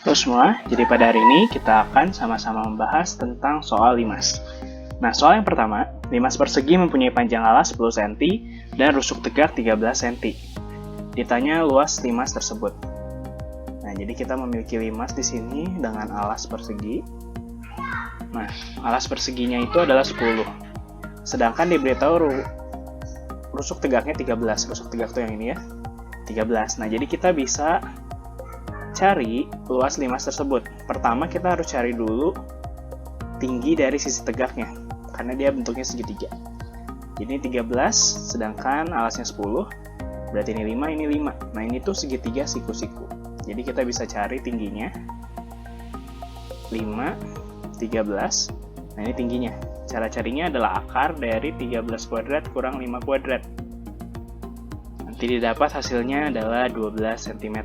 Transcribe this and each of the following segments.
Halo semua, jadi pada hari ini kita akan sama-sama membahas tentang soal limas. Nah, soal yang pertama, limas persegi mempunyai panjang alas 10 cm dan rusuk tegak 13 cm. Ditanya luas limas tersebut. Nah, jadi kita memiliki limas di sini dengan alas persegi. Nah, alas perseginya itu adalah 10. Sedangkan diberitahu rusuk tegaknya 13. Rusuk tegak itu yang ini ya, 13. Nah, jadi kita bisa cari luas limas tersebut. Pertama kita harus cari dulu tinggi dari sisi tegaknya, karena dia bentuknya segitiga. Jadi 13, sedangkan alasnya 10, berarti ini 5, ini 5. Nah ini tuh segitiga siku-siku. Jadi kita bisa cari tingginya 5, 13. Nah ini tingginya. Cara carinya adalah akar dari 13 kuadrat kurang 5 kuadrat. Nanti didapat hasilnya adalah 12 cm.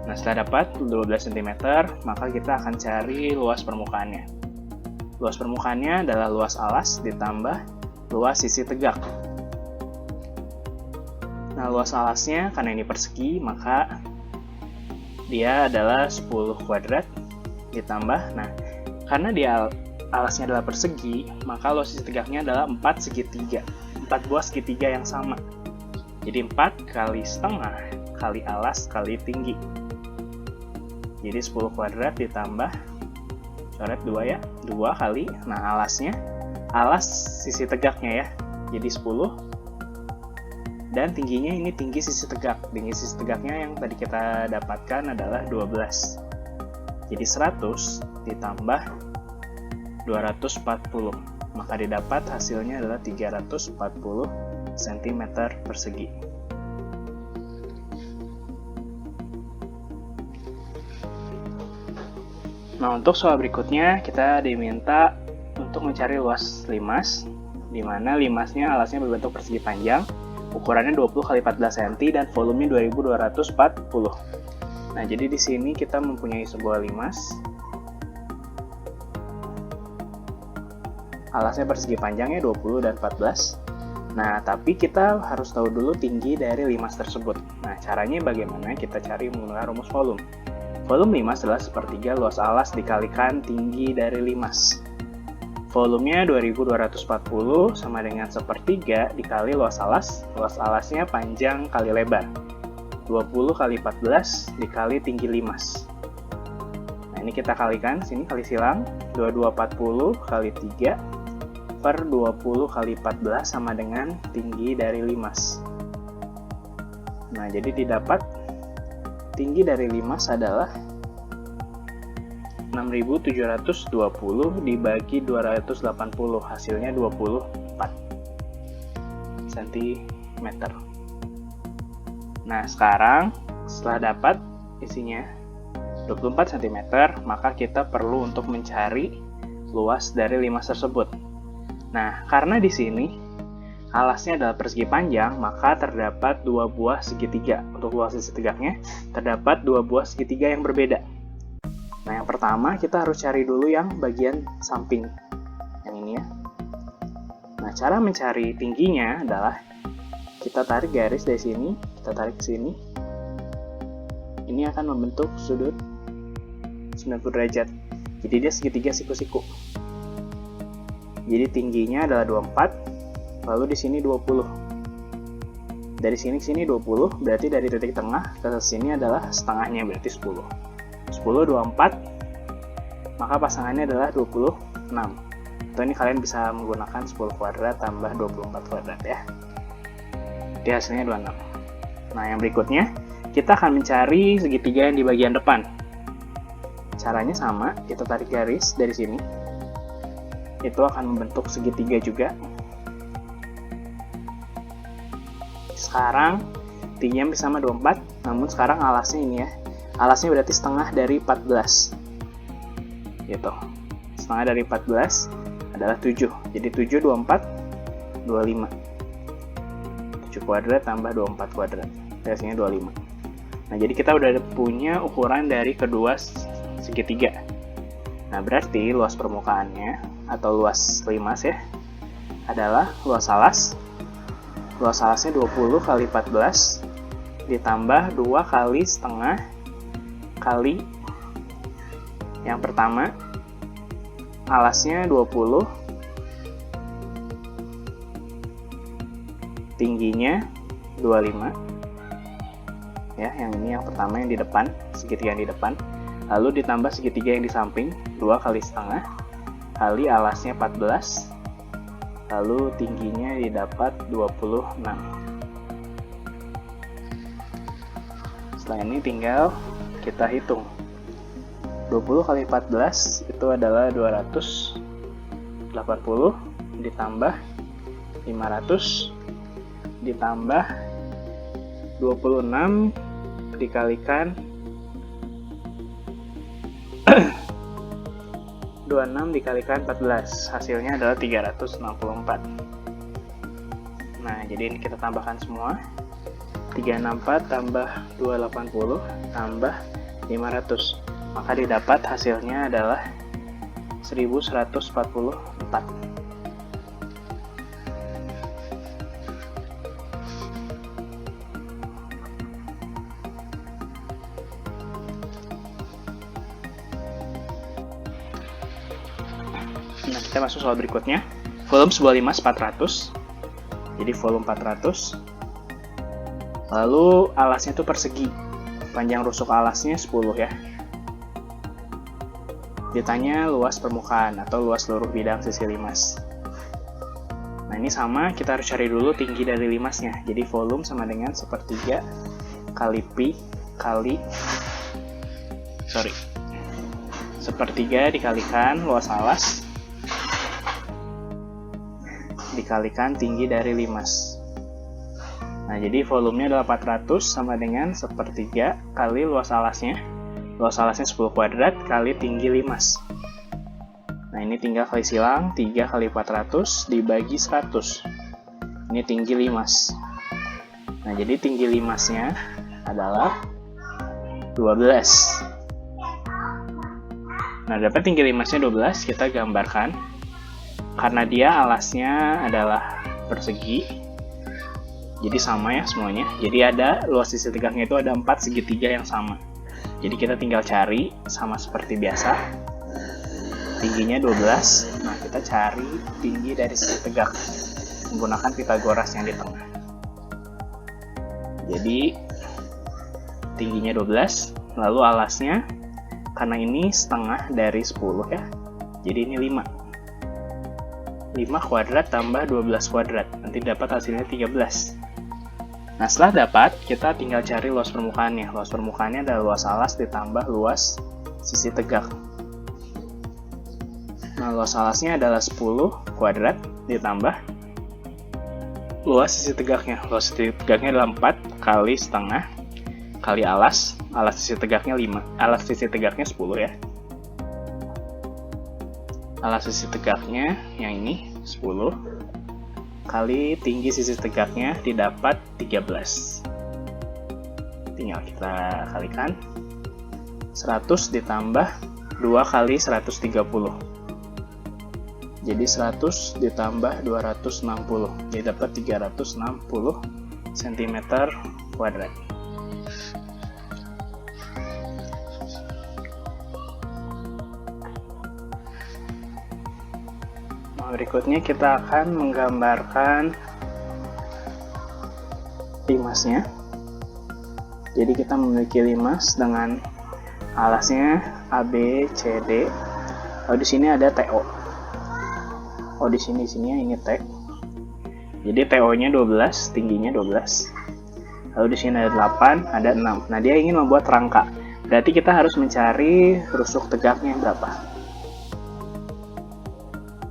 Nah, setelah dapat 12 cm, maka kita akan cari luas permukaannya. Luas permukaannya adalah luas alas ditambah luas sisi tegak. Nah, luas alasnya, karena ini persegi, maka dia adalah 10 kuadrat ditambah, nah, karena dia alasnya adalah persegi, maka luas sisi tegaknya adalah 4 segitiga. 4 buah segitiga yang sama. Jadi 4 kali setengah kali alas kali tinggi. Jadi 10 kuadrat ditambah, coret 2 ya, 2 kali, nah alasnya, alas sisi tegaknya ya, jadi 10, dan tingginya ini tinggi sisi tegak. Tinggi sisi tegaknya yang tadi kita dapatkan adalah 12. Jadi 100 ditambah 240, maka didapat hasilnya adalah 340 cm persegi. Nah, untuk soal berikutnya, kita diminta untuk mencari luas limas, di mana limasnya alasnya berbentuk persegi panjang, ukurannya 20 x 14 cm, dan volumenya 2240. Nah, jadi di sini kita mempunyai sebuah limas. Alasnya persegi panjangnya 20 dan 14. Nah, tapi kita harus tahu dulu tinggi dari limas tersebut. Nah, caranya bagaimana? Kita cari menggunakan rumus volume. Volume limas adalah sepertiga luas alas dikalikan tinggi dari limas. Volumenya 2240 sama dengan sepertiga dikali luas alas. Luas alasnya panjang kali lebar. 20 kali 14 dikali tinggi limas. Nah ini kita kalikan, sini kali silang. 2240 kali 3 per 20 kali 14 sama dengan tinggi dari limas. Nah jadi didapat tinggi dari limas adalah 6720 dibagi 280, hasilnya 24 cm. Nah sekarang setelah dapat isinya 24 cm, maka kita perlu untuk mencari luas dari limas tersebut. Nah karena di sini alasnya adalah persegi panjang, maka terdapat 2 buah segitiga. Untuk luas sisi tegaknya, terdapat 2 buah segitiga yang berbeda. Nah, yang pertama kita harus cari dulu yang bagian samping. Yang ini ya. Nah, cara mencari tingginya adalah kita tarik garis dari sini, kita tarik ke sini. Ini akan membentuk sudut 90 derajat. Jadi dia segitiga siku-siku. Jadi tingginya adalah 24. Lalu di sini 20. Dari sini ke sini 20, berarti dari titik tengah ke sini adalah setengahnya, berarti 10. 10, 24, maka pasangannya adalah 26. Atau ini kalian bisa menggunakan 10 kuadrat tambah 24 kuadrat ya. Jadi hasilnya 26. Nah yang berikutnya, kita akan mencari segitiga yang di bagian depan. Caranya sama, kita tarik garis dari sini. Itu akan membentuk segitiga juga. Sekarang tingginya sama 24, namun sekarang alasnya ini ya. Alasnya berarti setengah dari 14. Gitu. Setengah dari 14 adalah 7. Jadi 7, 24, 25. 7 kuadrat tambah 24 kuadrat. Hasilnya 25. Nah, jadi kita udah punya ukuran dari kedua segitiga. Nah, berarti luas permukaannya atau luas limas ya adalah luas alas. Luas alasnya 20 kali 14 ditambah 2 kali setengah kali Yang pertama, alasnya 20, tingginya 25. Ya, yang ini yang pertama yang di depan, segitiga yang di depan. Lalu ditambah segitiga yang di samping, 2 kali setengah, kali alasnya 14. Lalu tingginya didapat 26. Setelah ini tinggal kita hitung. 20 kali 14 itu adalah 280, ditambah 500, ditambah 26 dikalikan 26 dikalikan 14, hasilnya adalah 364. Nah, jadi ini kita tambahkan semua. 364 tambah 280 tambah 500. Maka didapat hasilnya adalah 1144. Nah, kita masuk soal berikutnya. Volume sebuah limas 400. Jadi volume 400. Lalu alasnya itu persegi. Panjang rusuk alasnya 10 ya. Ditanya luas permukaan atau luas seluruh bidang sisi limas. Nah, ini sama, kita harus cari dulu tinggi dari limasnya. Jadi volume sama dengan sepertiga kali pi kali sepertiga dikalikan luas alas dikalikan tinggi dari limas. Nah, jadi volumenya adalah 400 sama dengan sepertiga kali luas alasnya. Luas alasnya 10 kuadrat kali tinggi limas. Nah, ini tinggal kali silang, 3 kali 400 dibagi 100. Ini tinggi limas. Nah, jadi tinggi limasnya adalah 12. Nah, dapat tinggi limasnya 12, kita gambarkan. Karena dia alasnya adalah persegi, jadi sama ya semuanya. Jadi ada luas sisi tegaknya itu ada 4 segitiga yang sama. Jadi kita tinggal cari sama seperti biasa. Tingginya 12. Nah, kita cari tinggi dari sisi tegak menggunakan Pythagoras yang di tengah. Jadi tingginya 12, lalu alasnya karena ini setengah dari 10 ya. Jadi ini 5. 5 kuadrat tambah 12 kuadrat. Nanti dapat hasilnya 13. Nah, setelah dapat, kita tinggal cari luas permukaannya. Luas permukaannya adalah luas alas ditambah luas sisi tegak. Nah, luas alasnya adalah 10 kuadrat ditambah luas sisi tegaknya. Luas sisi tegaknya adalah 4 kali setengah kali alas. Alas sisi tegaknya 5. Alas sisi tegaknya 10 ya. Alas sisi tegaknya yang ini 10 kali tinggi sisi tegaknya didapat 13. Tinggal kita kalikan. 100 ditambah 2 kali 130. Jadi 100 ditambah 260. Jadi dapat 360 cm kuadrat. Berikutnya kita akan menggambarkan limasnya. Jadi kita memiliki limas dengan alasnya AB, CD. Lalu di sini ada TO. Oh, di sini ini T. Jadi TO-nya 12, tingginya 12. Lalu di sini ada 8, ada 6. Nah, dia ingin membuat rangka. Berarti kita harus mencari rusuk tegaknya berapa.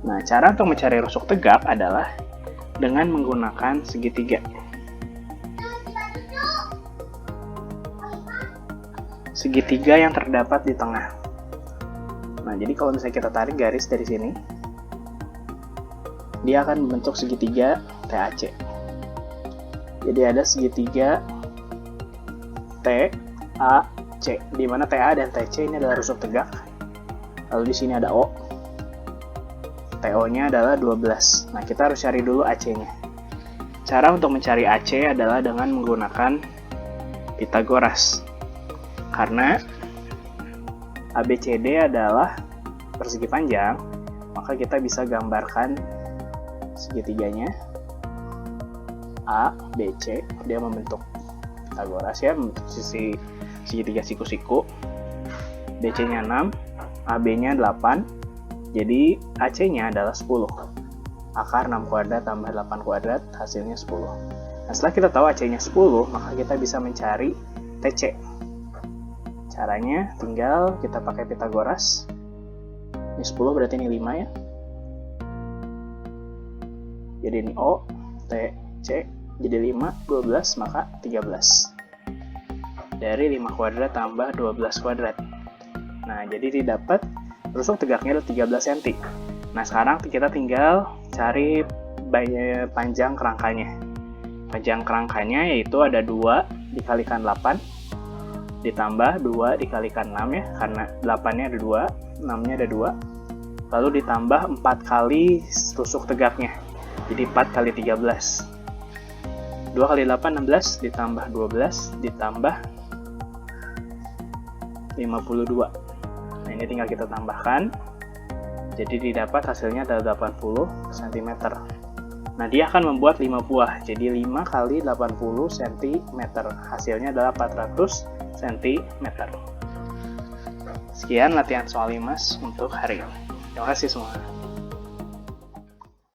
Nah, cara untuk mencari rusuk tegak adalah dengan menggunakan segitiga. Segitiga yang terdapat di tengah. Nah, jadi kalau misalnya kita tarik garis dari sini, dia akan membentuk segitiga TAC. Jadi ada segitiga TAC, di mana TA dan TC ini adalah rusuk tegak. Lalu di sini ada O. TO-nya adalah 12. Nah, kita harus cari dulu AC-nya. Cara untuk mencari AC adalah dengan menggunakan Pythagoras. Karena ABCD adalah persegi panjang, maka kita bisa gambarkan segitiganya. A, B, C, dia membentuk Pitagoras ya, membentuk sisi segitiga siku-siku. BC-nya 6, AB-nya 8, jadi AC-nya adalah 10. Akar 6 kuadrat tambah 8 kuadrat, hasilnya 10. Nah, setelah kita tahu AC-nya 10, maka kita bisa mencari TC. Caranya tinggal kita pakai Pitagoras. Ini 10 berarti ini 5 ya. Jadi ini O, T, C, jadi 5, 12, maka 13. Dari 5 kuadrat tambah 12 kuadrat. Nah, jadi didapat rusuk tegaknya adalah 13 cm. Nah, sekarang kita tinggal cari panjang kerangkanya. Panjang kerangkanya yaitu ada 2 dikalikan 8, ditambah 2 dikalikan 6 ya, karena 8-nya ada 2, 6-nya ada 2. Lalu ditambah 4 kali rusuk tegaknya. Jadi 4 kali 13. 2 kali 8, 16, ditambah 12, ditambah 52. Nah, ini tinggal kita tambahkan. Jadi didapat hasilnya adalah 80 cm. Nah, dia akan membuat 5 buah. Jadi 5 kali 80 cm. Hasilnya adalah 400 cm. Sekian latihan soal 5 untuk hari ini. Terima kasih semua.